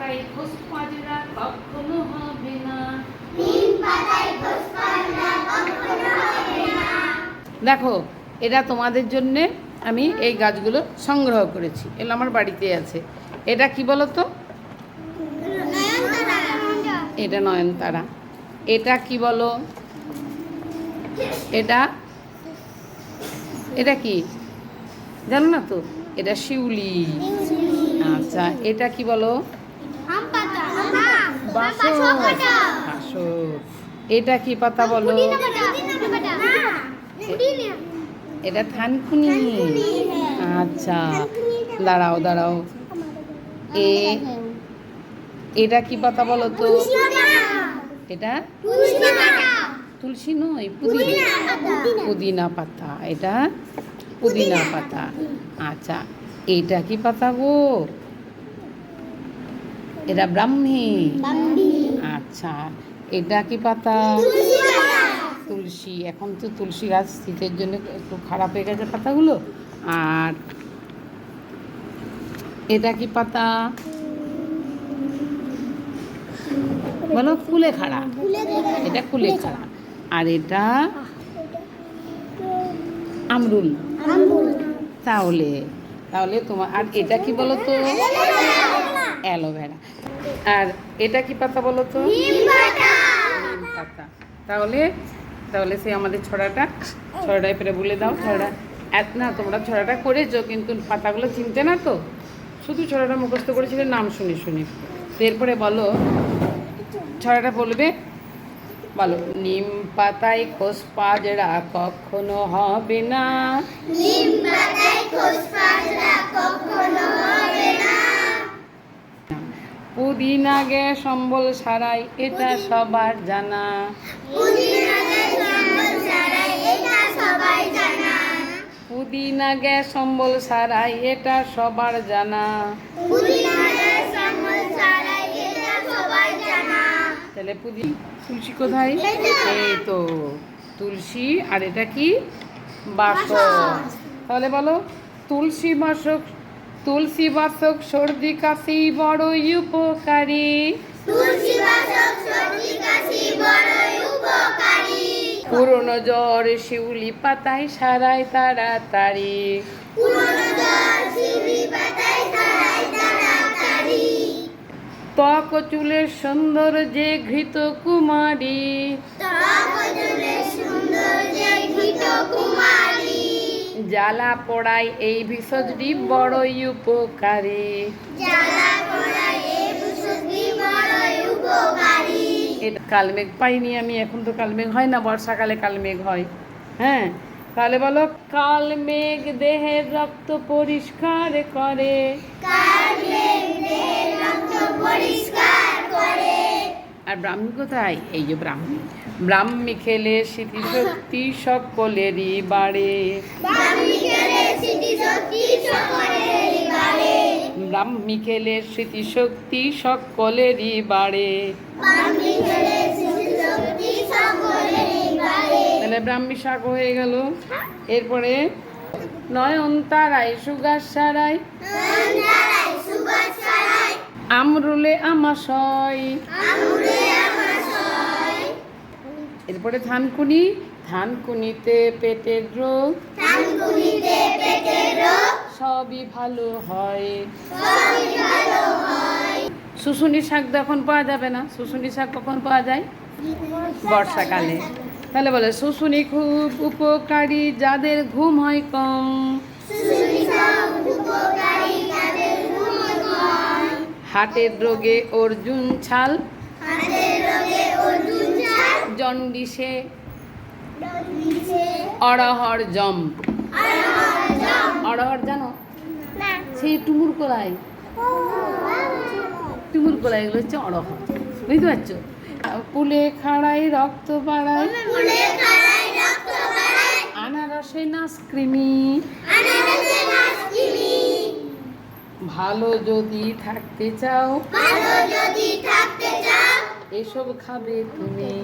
পাতায় ঘোষপাজরা কখনো হবে না। দেখো, এটা তোমাদের জন্যে আমি এই গাছগুলো সংগ্রহ করেছি। এগুলো আমার বাড়িতে আছে। এটা কি বলো তো? এটা নয়নতারা। এটা কি বলো? এটা এটা কি জানো না তো? এটা শিউলি। আচ্ছা, এটা কি বলো? বাসক। এটা কি পাতা বলো? এটা থানকুনি। আচ্ছা, দাঁড়াও দাঁড়াও। এটা কি পাতা বলো তো? এটা তুলসী নয়, পুদিনা পাতা। এটা পুদিনা পাতা। আচ্ছা, এটা কি পাতা গো? এটা ব্রাহ্মী। আচ্ছা, এটা কি পাতা? তুলসী। এখন তো তুলসী গাছ শীতের জন্য একটু খারাপ হয়ে গেছে পাতাগুলো। আর এটা কি পাতা বলো? কুলেখাড়া। এটা কুলেখাড়া। আর এটা আমরুল। তাহলে তাহলে তোমার আর এটা কি বলো তো? অ্যালোভেরা। আর এটা কি পাতা বলো তো? নিম পাতা। তাহলে তাহলে সে আমাদের ছড়াটা এবারে বলে দাও। ছড়া না, তোমরা ছড়াটা করেছো কিন্তু পাতাগুলো চিনতে না তো, শুধু ছড়াটা মুখস্থ করেছিলে নাম শুনে শুনে। তো এরপরে বলো, ছড়াটা বলবে। বলো, নিম পাতায় ঘোষপাজরা কখনো হবে না। পুদিনা গ্যাস অম্বল সারাই এটা সবার জানা। পুদিনা গ্যাস অম্বল সারাই এটা সবার জানা। তাহলে তুলসী কোথায়? এই তো তুলসী। আর এটা কি? বাসক। তাহলে বলো, তুলসী বাসক। তুলসী বাসক সর্দি কাশি বড়ই উপকারী। পুরনো জ্বর শিউলি পাতায় সারাই তাড়াতাড়ি। ত্বক চুলের সুন্দর যে ঘৃত কুমারী। জ্বালা পড়ায় এই ভেষজটি বড়ই উপকারী। এটা কালমেঘ পাইনি আমি। এখন তো কালমেঘ হয় না, বর্ষাকালে কালমেঘ হয়। হ্যাঁ, তাহলে বলো, কালমেঘ দেহের রক্ত পরিষ্কার করে। আর ব্রাহ্মী কোথায়? এই যে ব্রাহ্মী। ব্রাহ্মী খেলে স্মৃতিশক্তি সকলেরই বাড়ে। ব্রাহ্মী খেলে স্মৃতিশক্তি সকলেরই বাড়ে। তাহলে ব্রাহ্মী শাক হয়ে গেল। এরপরে নয়নতারায় সুগার সারাই আমরুলে আমাশয়। এরপরে থানকুনি। থানকুনিতে পেটের রোগ সবই ভালো হয়। শুশুনি শাক তো এখন পাওয়া যাবে না। শুশুনি শাক কখন পাওয়া যায়? বর্ষাকালে। তাহলে বলে, শুশুনি খুব উপকারী যাদের ঘুম হয় কম। হার্টের রোগে অর্জুন ছাল। জন্ডিসে অড়হর জম। অড়হর জানো? সেই টুমুর কলাই এগুলো হচ্ছে অড়হর। বুঝতে পারছো? কুলেখাড়ায় রক্ত বাড়ায়। আনারসে নাস কৃমি। ভালো যদি থাকতে চাও এসব খাবে তুমি।